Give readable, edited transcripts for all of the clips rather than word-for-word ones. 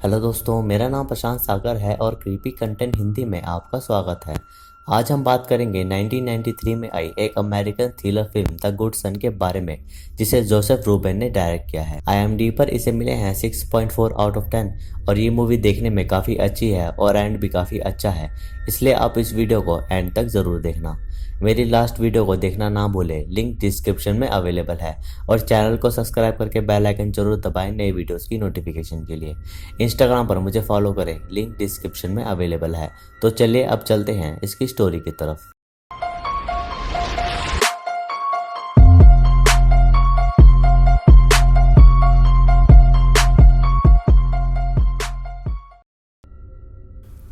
Hello दोस्तों, मेरा नाम प्रशांत सागर है और क्रीपी कंटेंट हिंदी में आपका स्वागत है। आज हम बात करेंगे 1993 में आई एक American thriller film The Good Son के बारे में, जिसे जोसेफ रूबेन ने डायरेक्ट किया है। IMDb पर इसे मिले हैं 6.4 आउट ऑफ 10 और ये मूवी देखने में काफ़ी अच्छी है और एंड भी काफ़ी अच्छा है, इसलिए आप इस वीडियो को एंड तक ज़रूर देखना। मेरी लास्ट वीडियो को देखना ना भूलें, लिंक डिस्क्रिप्शन में अवेलेबल है और चैनल को सब्सक्राइब करके बेल आइकन जरूर दबाएं नए वीडियोस की नोटिफिकेशन के लिए। इंस्टाग्राम पर मुझे फॉलो करें, लिंक डिस्क्रिप्शन में अवेलेबल है। तो चलिए अब चलते हैं इसकी स्टोरी की तरफ।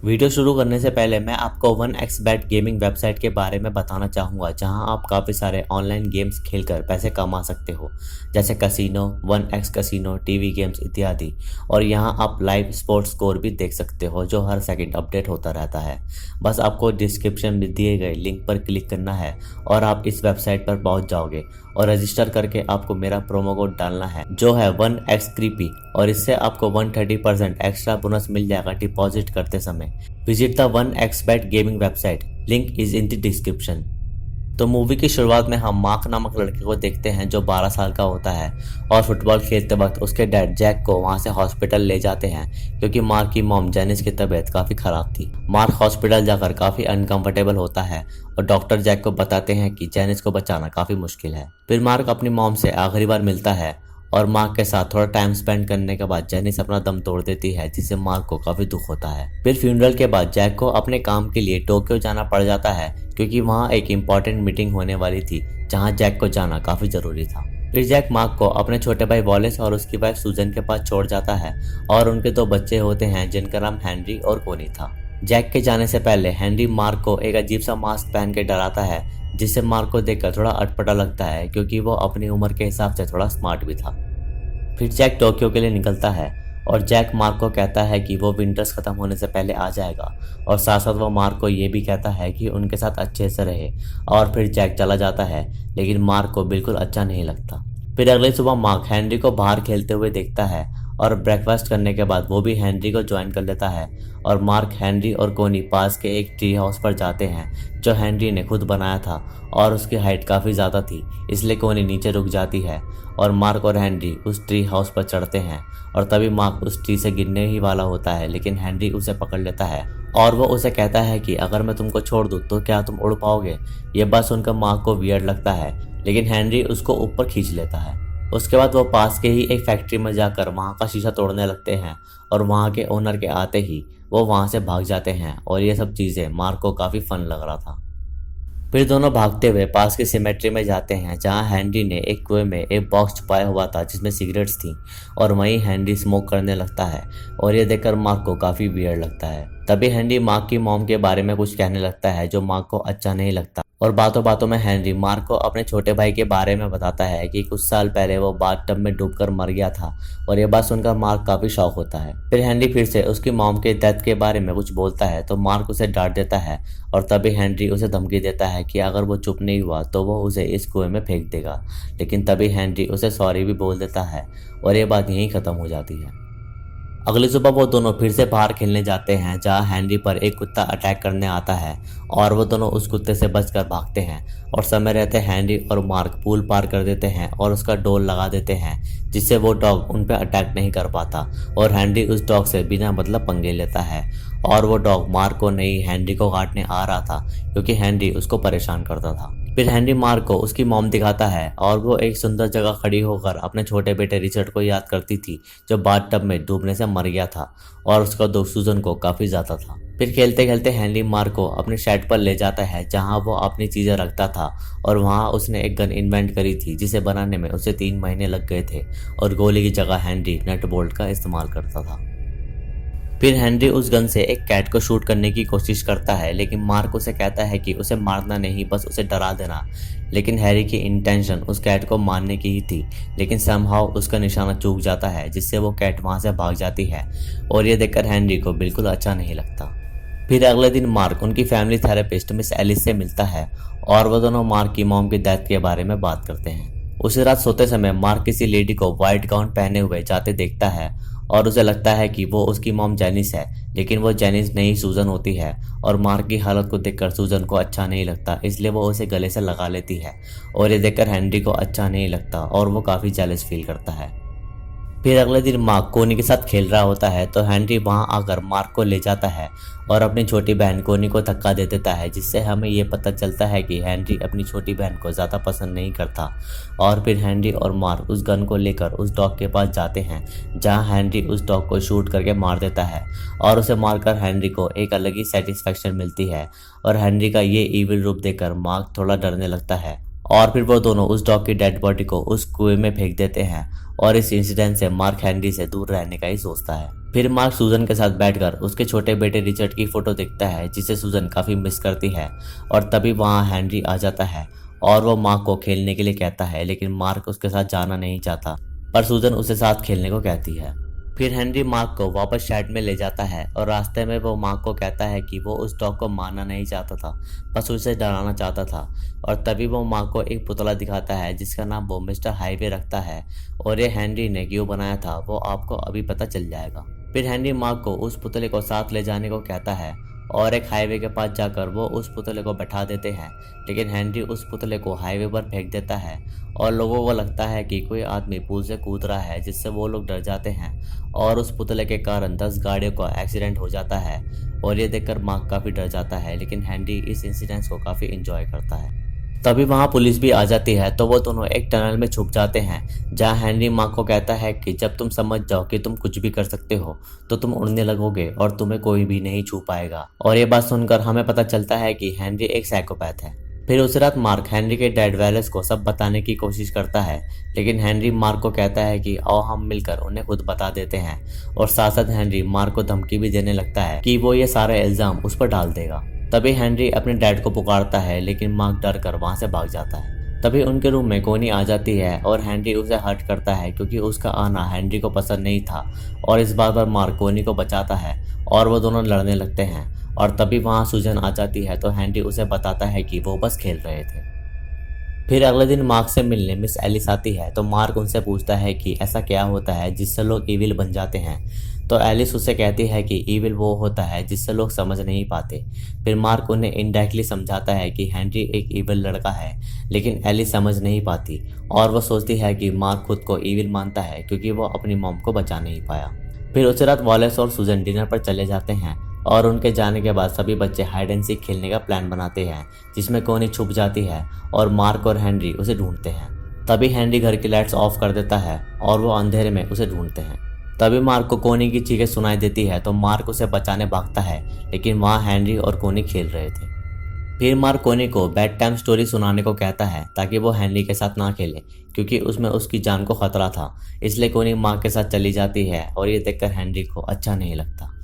वीडियो शुरू करने से पहले मैं आपको 1xBet गेमिंग वेबसाइट के बारे में बताना चाहूँगा, जहां आप काफ़ी सारे ऑनलाइन गेम्स खेलकर पैसे कमा सकते हो, जैसे casino, 1x casino, TV games इत्यादि। और यहां आप लाइव स्पोर्ट्स स्कोर भी देख सकते हो, जो हर सेकंड अपडेट होता रहता है। बस आपको डिस्क्रिप्शन में दिए गए लिंक पर क्लिक करना है और आप इस वेबसाइट पर पहुँच जाओगे और रजिस्टर करके आपको मेरा प्रोमो कोड डालना है, जो है 1xCreepy, और इससे आपको 130% एक्स्ट्रा बोनस मिल जाएगा डिपॉजिट करते समय। Visit the 1xBet gaming website, link is in the description. तो मूवी की शुरुआत में हम मार्क नामक लड़के को देखते हैं, जो 12 साल का होता है और फुटबॉल खेलते वक्त उसके डैड जैक को वहां से हॉस्पिटल ले जाते हैं, क्योंकि मार्क की मॉम जेनिस की तबीयत काफ़ी ख़राब थी। मार्क हॉस्पिटल जाकर काफ़ी अनकंफर्टेबल होता है और डॉक्टर जैक को बताते हैं कि जेनिस को बचाना काफ़ी मुश्किल है। फिर मार्क अपनी मॉम से आखिरी बार मिलता है और मार्क के साथ थोड़ा टाइम स्पेंड करने के बाद जेनिस अपना दम तोड़ देती है, जिससे मार्क को काफ़ी दुख होता है। फिर फ्यूनरल के बाद जैक को अपने काम के लिए टोक्यो जाना पड़ जाता है, क्योंकि वहाँ एक इम्पॉर्टेंट मीटिंग होने वाली थी, जहाँ जैक को जाना काफ़ी ज़रूरी था। फिर जैक मार्क को अपने छोटे भाई वॉलेस और उसकी वाइफ सूजन के पास छोड़ जाता है और उनके 2 बच्चे होते हैं, जिनका नाम हेनरी और कोनी था। जैक के जाने से पहले हेनरी मार्क को एक अजीब सा मास्क पहन के डराता है, जिससे मार्क को देखकर थोड़ा अटपटा लगता है, क्योंकि वो अपनी उम्र के हिसाब से थोड़ा स्मार्ट भी था। फिर जैक टोक्यो के लिए निकलता है और जैक मार्क को कहता है कि वो विंटर्स ख़त्म होने से पहले आ जाएगा, और साथ साथ वो मार्क को ये भी कहता है कि उनके साथ अच्छे से रहे। और फिर जैक चला जाता है, लेकिन मार्क को बिल्कुल अच्छा नहीं लगता। फिर अगली सुबह मार्क हेनरी को बाहर खेलते हुए देखता है और ब्रेकफास्ट करने के बाद वो भी हेनरी को ज्वाइन कर लेता है और मार्क, हेनरी और कोनी पास के एक ट्री हाउस पर जाते हैं, जो हेनरी ने खुद बनाया था और उसकी हाइट काफ़ी ज़्यादा थी, इसलिए कोनी नीचे रुक जाती है और मार्क और हेनरी उस ट्री हाउस पर चढ़ते हैं। और तभी मार्क उस ट्री से गिरने ही वाला होता है, लेकिन हेनरी उसे पकड़ लेता है और वो उसे कहता है कि अगर मैं तुमको छोड़ दूँ तो क्या तुम उड़ पाओगे। ये बात सुनकर मार्क को वियर्ड लगता है, लेकिन हेनरी उसको ऊपर खींच लेता है। उसके बाद वो पास के ही एक फैक्ट्री में जाकर वहाँ का शीशा तोड़ने लगते हैं और वहाँ के ओनर के आते ही वो वहाँ से भाग जाते हैं, और ये सब चीज़ें मार्क को काफ़ी फन लग रहा था। फिर दोनों भागते हुए पास की सिमेट्री में जाते हैं, जहाँ हेनरी ने एक कुएं में एक बॉक्स छुपाया हुआ था जिसमें सिगरेट्स थी, और वहीं हेनरी स्मोक करने लगता है और ये देखकर मार्क को काफ़ी वियर्ड लगता है। तभी हेनरी मार्क की मॉम के बारे में कुछ कहने लगता है, जो मार्क को अच्छा नहीं लगता, और बातों बातों में हेनरी मार्क को अपने छोटे भाई के बारे में बताता है कि कुछ साल पहले वो बाथटब में डूबकर मर गया था, और ये बात सुनकर मार्क काफ़ी शॉक होता है। फिर हेनरी फिर से उसकी मॉम के डेथ के बारे में कुछ बोलता है, तो मार्क उसे डांट देता है और तभी हेनरी उसे धमकी देता है कि अगर वो चुप नहीं हुआ तो वो उसे इस कुएं में फेंक देगा। लेकिन तभी हेनरी उसे सॉरी भी बोल देता है और ये बात यहीं ख़त्म हो जाती है। अगली सुबह वो दोनों फिर से बाहर खेलने जाते हैं, जहाँ हेनरी पर एक कुत्ता अटैक करने आता है और वो दोनों उस कुत्ते से बचकर भागते हैं, और समय रहते हेनरी और मार्क पूल पार कर देते हैं और उसका डोर लगा देते हैं, जिससे वो डॉग उन पर अटैक नहीं कर पाता, और हेनरी उस डॉग से बिना मतलब पंगे लेता है। और वो डॉग मार्क को नहीं हेनरी को काटने आ रहा था, क्योंकि हेनरी उसको परेशान करता था। फिर हेनरी मार्क को उसकी मॉम दिखाता है और वो एक सुंदर जगह खड़ी होकर अपने छोटे बेटे रिचर्ड को याद करती थी, जो बाथटब में डूबने से मर गया था, और उसका दुख सूजन को काफ़ी ज़्यादा था। फिर खेलते खेलते हेनरी मार्क को अपने शेड पर ले जाता है, जहाँ वो अपनी चीज़ें रखता था, और वहाँ उसने एक गन इन्वेंट करी थी, जिसे बनाने में उसे 3 महीने लग गए थे, और गोली की जगह हेनरी नट बोल्ट का इस्तेमाल करता था। फिर हेनरी उस गन से एक कैट को शूट करने की कोशिश करता है, लेकिन मार्क उसे कहता है कि उसे मारना नहीं, बस उसे डरा देना। लेकिन हैरी की इंटेंशन उस कैट को मारने की ही थी, लेकिन समहाउ उसका निशाना चूक जाता है, जिससे वो कैट वहाँ से भाग जाती है, और ये देखकर हेनरी को बिल्कुल अच्छा नहीं लगता। फिर अगले दिन मार्क उनकी फैमिली थेरेपिस्ट मिस एलिस से मिलता है और वो दोनों मार्क की मॉम की डेथ के बारे में बात करते हैं। उसी रात सोते समय मार्क किसी लेडी को व्हाइट गाउन पहने हुए जाते देखता है और उसे लगता है कि वो उसकी मॉम जेनिस है, लेकिन वो जेनिस नहीं सूजन होती है। और मार्क की हालत को देखकर सूजन को अच्छा नहीं लगता, इसलिए वो उसे गले से लगा लेती है। और ये देखकर हेनरी को अच्छा नहीं लगता और वो काफ़ी जेलस फील करता है। फिर अगले दिन मार्क कोनी के साथ खेल रहा होता है तो हेनरी वहां आकर मार्क को ले जाता है और अपनी छोटी बहन कोनी को धक्का दे देता है, जिससे हमें ये पता चलता है कि हेनरी अपनी छोटी बहन को ज़्यादा पसंद नहीं करता। और फिर हेनरी और मार्क उस गन को लेकर उस डॉग के पास जाते हैं, जहां हेनरी उस डॉग को शूट करके मार देता है और उसे मारकर हेनरी को एक अलग ही सेटिस्फेक्शन मिलती है। और हेनरी का ये ईविल रूप देखकर मार्क थोड़ा डरने लगता है और फिर वो दोनों उस डॉग की डेड बॉडी को उस कुएं में फेंक देते हैं। और इस इंसिडेंट से मार्क हेनरी से दूर रहने का ही सोचता है। फिर मार्क सूजन के साथ बैठकर उसके छोटे बेटे रिचर्ड की फोटो देखता है, जिसे सूजन काफी मिस करती है। और तभी वहां हेनरी आ जाता है और वो मार्क को खेलने के लिए कहता है, लेकिन मार्क उसके साथ जाना नहीं चाहता, पर सूजन उसे साथ खेलने को कहती है। फिर हेनरी मार्क को वापस शेड में ले जाता है और रास्ते में वो मार्क को कहता है कि वो उस डॉग को मारना नहीं चाहता था, बस उसे डराना चाहता था। और तभी वो मार्क को एक पुतला दिखाता है जिसका नाम वो मिस्टर हाईवे रखता है, और ये हेनरी ने क्यों बनाया था वो आपको अभी पता चल जाएगा। फिर हेनरी मार्क को उस पुतले को साथ ले जाने को कहता है और एक हाईवे के पास जाकर वो उस पुतले को बैठा देते हैं, लेकिन हेनरी उस पुतले को हाईवे पर फेंक देता है और लोगों को लगता है कि कोई आदमी पुल से कूद रहा है, जिससे वो लोग डर जाते हैं। और उस पुतले के कारण 10 गाड़ियों का एक्सीडेंट हो जाता है और ये देखकर मार्क काफ़ी डर जाता है, लेकिन हेनरी इस इंसिडेंट को काफ़ी इंजॉय करता है। तभी वहां पुलिस भी आ जाती है तो वो दोनों एक टनल में छुप जाते हैं, जहां हेनरी मार्क को कहता है कि जब तुम समझ जाओ कि तुम कुछ भी कर सकते हो तो तुम उड़ने लगोगे और तुम्हें कोई भी नहीं छू पाएगा। और ये बात सुनकर हमें पता चलता है कि हेनरी एक साइकोपैथ है। फिर उस रात मार्क हेनरी के डैड वेलेस को सब बताने की कोशिश करता है, लेकिन हेनरी मार्क को कहता है कि आओ हम मिलकर उन्हें खुद बता देते हैं। और साथ साथ हेनरी मार्क को धमकी भी देने लगता है कि वो ये सारा इल्जाम उस पर डाल देगा। तभी हेनरी अपने डैड को पुकारता है, लेकिन मार्क डर कर वहां से भाग जाता है। तभी उनके रूम में कोनी आ जाती है और हेनरी उसे हर्ट करता है, क्योंकि उसका आना हेनरी को पसंद नहीं था। और इस बात पर मार्क कोनी को बचाता है और वो दोनों लड़ने लगते हैं। और तभी वहां सूजन आ जाती है तो हेनरी उसे बताता है कि वो बस खेल रहे थे। फिर अगले दिन मार्क से मिलने मिस एलिस आती है तो मार्क उनसे पूछता है कि ऐसा क्या होता है जिससे लोग ईविल बन जाते हैं। तो एलिस उसे कहती है कि ईविल वो होता है जिससे लोग समझ नहीं पाते। फिर मार्क उन्हें इनडायरेक्टली समझाता है कि हेनरी एक ईविल लड़का है, लेकिन एलिस समझ नहीं पाती और वो सोचती है कि मार्क खुद को ईविल मानता है क्योंकि वो अपनी मॉम को बचा नहीं पाया। फिर उस रात वॉलेस और सूजन डिनर पर चले जाते हैं और उनके जाने के बाद सभी बच्चे हाइड एंड सीक खेलने का प्लान बनाते हैं, जिसमें कोनी छुप जाती है और मार्क और हेनरी उसे ढूंढते हैं। तभी हेनरी घर की लाइट्स ऑफ कर देता है और वो अंधेरे में उसे ढूंढते हैं। तभी मार्क को कोनी की चीखें सुनाई देती है तो मार्क उसे बचाने भागता है, लेकिन वहाँ हेनरी और कोनी खेल रहे थे। फिर मार्क कोनी को बेड टाइम स्टोरी सुनाने को कहता है ताकि वो हेनरी के साथ ना खेले, क्योंकि उसमें उसकी जान को खतरा था। इसलिए कोनी मार्क के साथ चली जाती है और ये देखकर हेनरी को अच्छा नहीं लगता।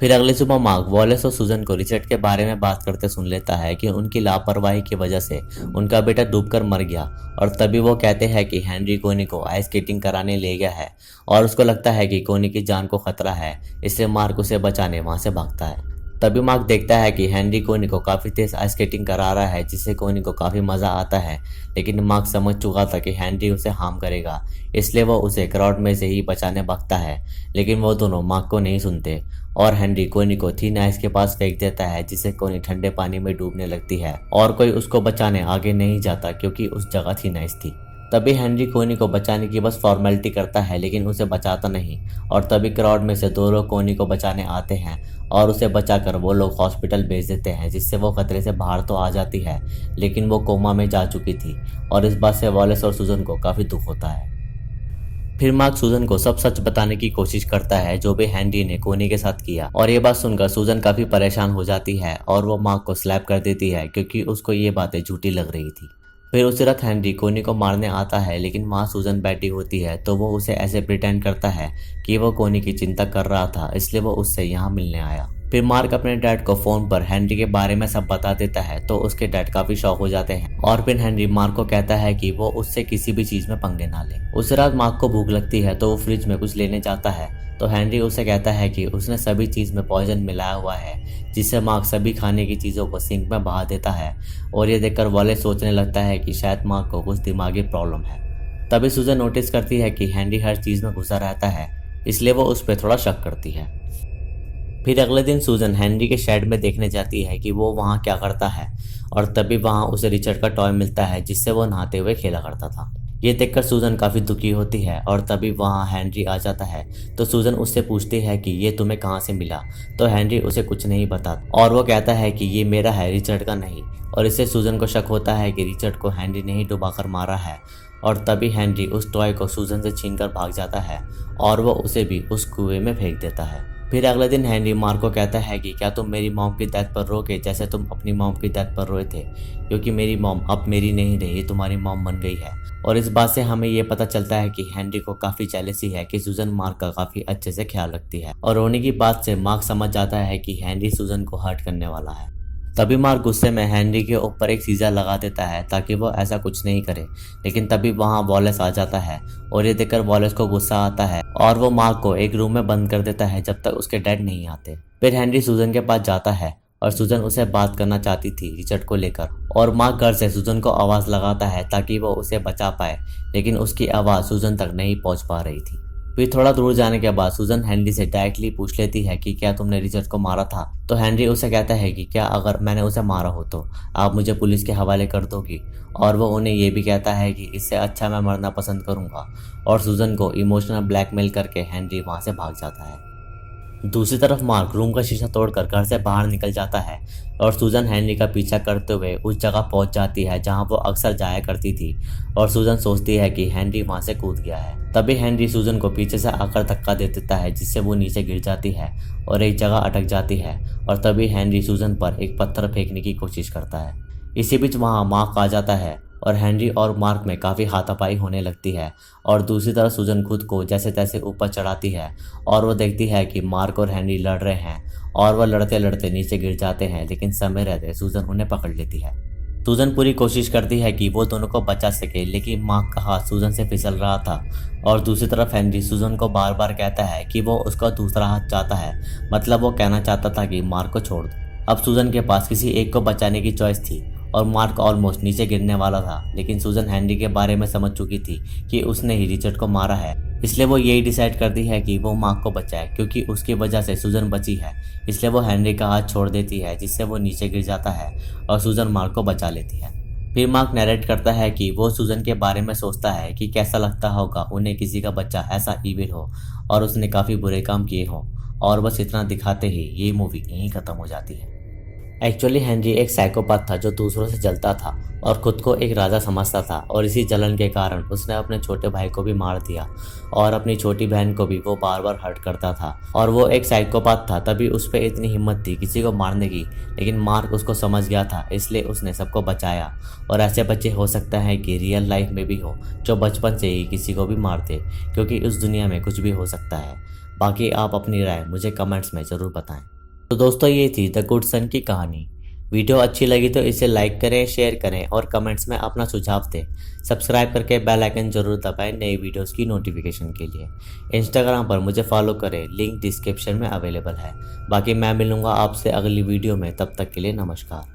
फिर अगली सुबह मार्क वॉलेस और सूजन को रिचर्ड के बारे में बात करते सुन लेता है कि उनकी लापरवाही की वजह से उनका बेटा डूबकर मर गया। और तभी वो कहते हैं कि हेनरी कोनी को आइस स्केटिंग कराने ले गया है और उसको लगता है कि कोनी की जान को खतरा है, इसलिए मार्क उसे बचाने वहां से भागता है। तभी मार्क देखता है कि हेनरी कोनी को काफ़ी तेज आइस स्केटिंग करा रहा है, जिससे कोनी को काफ़ी मज़ा आता है। लेकिन मार्क समझ चुका था कि हेनरी उसे हार्म करेगा, इसलिए वो उसे क्राउड में से ही बचाने भागता है। लेकिन वो दोनों मार्क को नहीं सुनते और हेनरी कोनी को थिन आइस के पास फेंक देता है, जिससे कोनी ठंडे पानी में डूबने लगती है और कोई उसको बचाने आगे नहीं जाता क्योंकि उस जगह थिन आइस थी। तभी हेनरी कोनी को बचाने की बस फॉर्मेलिटी करता है, लेकिन उसे बचाता नहीं। और तभी क्राउड में से 2 लोग कोनी को बचाने आते हैं और उसे बचाकर वो लोग हॉस्पिटल भेज देते हैं, जिससे वो खतरे से बाहर तो आ जाती है, लेकिन वो कोमा में जा चुकी थी। और इस बात से वॉलेस और सूजन को काफ़ी दुख होता है। फिर मार्क सूजन को सब सच बताने की कोशिश करता है जो भी हेनरी ने कोनी के साथ किया। और ये बात सुनकर सूजन काफ़ी परेशान हो जाती है और वो मार्क को स्लैप कर देती है, क्योंकि उसको ये बातें झूठी लग रही थी। फिर उसी रात हेनरी कोनी को मारने आता है, लेकिन वहाँ सूजन बैठी होती है तो वो उसे ऐसे प्रिटेंड करता है कि वो कोनी की चिंता कर रहा था, इसलिए वो उससे यहाँ मिलने आया। फिर मार्क अपने डैड को फोन पर हेनरी के बारे में सब बता देता है तो उसके डैड काफी शॉक हो जाते हैं। और फिर हेनरी मार्क को कहता है कि वो उससे किसी भी चीज में पंगे ना ले। उस रात मार्क को भूख लगती है तो वो फ्रिज में कुछ लेने जाता है तो हेनरी उसे कहता है कि उसने सभी चीज में पॉइजन मिलाया हुआ है, जिससे मार्क सभी खाने की चीजों को सिंक में बहा देता है। और ये देखकर वॉलेस सोचने लगता है कि शायद मार्क को कुछ दिमागी प्रॉब्लम है। तभी सूजन नोटिस करती है कि हेनरी हर चीज में घुसा रहता है इसलिए वो उस पर थोड़ा शक करती है। फिर अगले दिन सूजन हेनरी के शेड में देखने जाती है कि वो वहाँ क्या करता है, और तभी वहाँ उसे रिचर्ड का टॉय मिलता है जिससे वो नहाते हुए खेला करता था। ये देखकर सूजन काफ़ी दुखी होती है और तभी वहाँ हेनरी आ जाता है। तो सूजन उससे पूछती है कि ये तुम्हें कहाँ से मिला। तो हेनरी उसे कुछ नहीं बताता और वो कहता है कि ये मेरा है, रिचर्ड का नहीं। और इससे सूजन को शक होता है कि रिचर्ड को हेनरी ने ही डुबाकर मारा है। और तभी हेनरी उस टॉय को सूजन से छीनकर भाग जाता है और वो उसे भी उस कुएं में फेंक देता है। फिर अगले दिन हेनरी मार्क को कहता है कि क्या तुम मेरी मॉम की डेथ पर रोके जैसे तुम अपनी मॉम की डेथ पर रोए थे, क्योंकि मेरी मॉम अब मेरी नहीं रही, तुम्हारी मॉम बन गई है। और इस बात से हमें ये पता चलता है कि हेनरी को काफ़ी जेलसी है कि सूजन मार्क का काफ़ी अच्छे से ख्याल रखती है। और रोने की बात से मार्क समझ जाता है कि हेनरी सूजन को हर्ट करने वाला है। तभी मार्क गुस्से में हेनरी के ऊपर एक सीज़र लगा देता है ताकि वो ऐसा कुछ नहीं करे। लेकिन तभी वहाँ वॉलेस आ जाता है और ये देखकर वॉलेस को गुस्सा आता है और वो मार्क को एक रूम में बंद कर देता है जब तक उसके डैड नहीं आते। फिर हेनरी सूजन के पास जाता है और सूजन उसे बात करना चाहती थी रिचर्ड को लेकर, और मार्क घर से सूजन को आवाज़ लगाता है ताकि वो उसे बचा पाए, लेकिन उसकी आवाज़ सूजन तक नहीं पहुँच पा रही थी। फिर थोड़ा दूर जाने के बाद सूजन हेनरी से डायरेक्टली पूछ लेती है कि क्या तुमने रिचर्ड को मारा था। तो हेनरी उसे कहता है कि क्या अगर मैंने उसे मारा हो तो आप मुझे पुलिस के हवाले कर दोगी। और वो उन्हें ये भी कहता है कि इससे अच्छा मैं मरना पसंद करूंगा। और सूजन को इमोशनल ब्लैकमेल करके हेनरी वहाँ से भाग जाता है। दूसरी तरफ मार्क रूम का शीशा तोड़कर घर से बाहर निकल जाता है और सूजन हेनरी का पीछा करते हुए उस जगह पहुंच जाती है जहां वो अक्सर जाया करती थी। और सूजन सोचती है कि हेनरी वहां से कूद गया है। तभी हेनरी सूजन को पीछे से आकर धक्का दे देता है जिससे वो नीचे गिर जाती है और एक जगह अटक जाती है। और तभी हेनरी सूजन पर एक पत्थर फेंकने की कोशिश करता है। इसी बीच वहाँ मार्क आ जाता है और हेनरी और मार्क में काफ़ी हाथापाई होने लगती है। और दूसरी तरफ सूजन खुद को जैसे तैसे ऊपर चढ़ाती है और वो देखती है कि मार्क और हेनरी लड़ रहे हैं और वह लड़ते लड़ते नीचे गिर जाते हैं, लेकिन समय रहते सूजन उन्हें पकड़ लेती है। सूजन पूरी कोशिश करती है कि वो दोनों को बचा सके, लेकिन मार्क का हाथ सूजन से फिसल रहा था। और दूसरी तरफ हेनरी सूजन को बार बार कहता है कि वो उसका दूसरा हाथ चाहता है, मतलब वो कहना चाहता था कि मार्क को छोड़ दो। अब सूजन के पास किसी एक को बचाने की चॉइस थी और मार्क ऑलमोस्ट नीचे गिरने वाला था, लेकिन सूजन हेनरी के बारे में समझ चुकी थी कि उसने ही रिचर्ड को मारा है। इसलिए वो यही डिसाइड करती है कि वो मार्क को बचाए, क्योंकि उसकी वजह से सूजन बची है। इसलिए वो हेनरी का हाथ छोड़ देती है जिससे वो नीचे गिर जाता है और सूजन मार्क को बचा लेती है। फिर मार्क नैरेट करता है कि वो सूजन के बारे में सोचता है कि कैसा लगता होगा उन्हें किसी का बच्चा ऐसा इविल हो और उसने काफ़ी बुरे काम किए हों। और बस इतना दिखाते ही ये मूवी यहीं ख़त्म हो जाती है। एक्चुअली हेनरी एक साइकोपाथ था जो दूसरों से जलता था और खुद को एक राजा समझता था, और इसी जलन के कारण उसने अपने छोटे भाई को भी मार दिया और अपनी छोटी बहन को भी वो बार बार हर्ट करता था। और वो एक साइकोपाथ था, तभी उस पर इतनी हिम्मत थी किसी को मारने की, लेकिन मार्क उसको समझ गया था, इसलिए उसने सबको बचाया। और ऐसे बच्चे हो सकता है कि रियल लाइफ में भी हो जो बचपन से ही किसी को भी मारते, क्योंकि इस दुनिया में कुछ भी हो सकता है। बाकी आप अपनी राय मुझे कमेंट्स में ज़रूर बताएं। तो दोस्तों ये थी द गुड सन की कहानी। वीडियो अच्छी लगी तो इसे लाइक करें, शेयर करें और कमेंट्स में अपना सुझाव दें। सब्सक्राइब करके बेल आइकन जरूर दबाएं नई वीडियोस की नोटिफिकेशन के लिए। इंस्टाग्राम पर मुझे फॉलो करें, लिंक डिस्क्रिप्शन में अवेलेबल है। बाकी मैं मिलूंगा आपसे अगली वीडियो में, तब तक के लिए नमस्कार।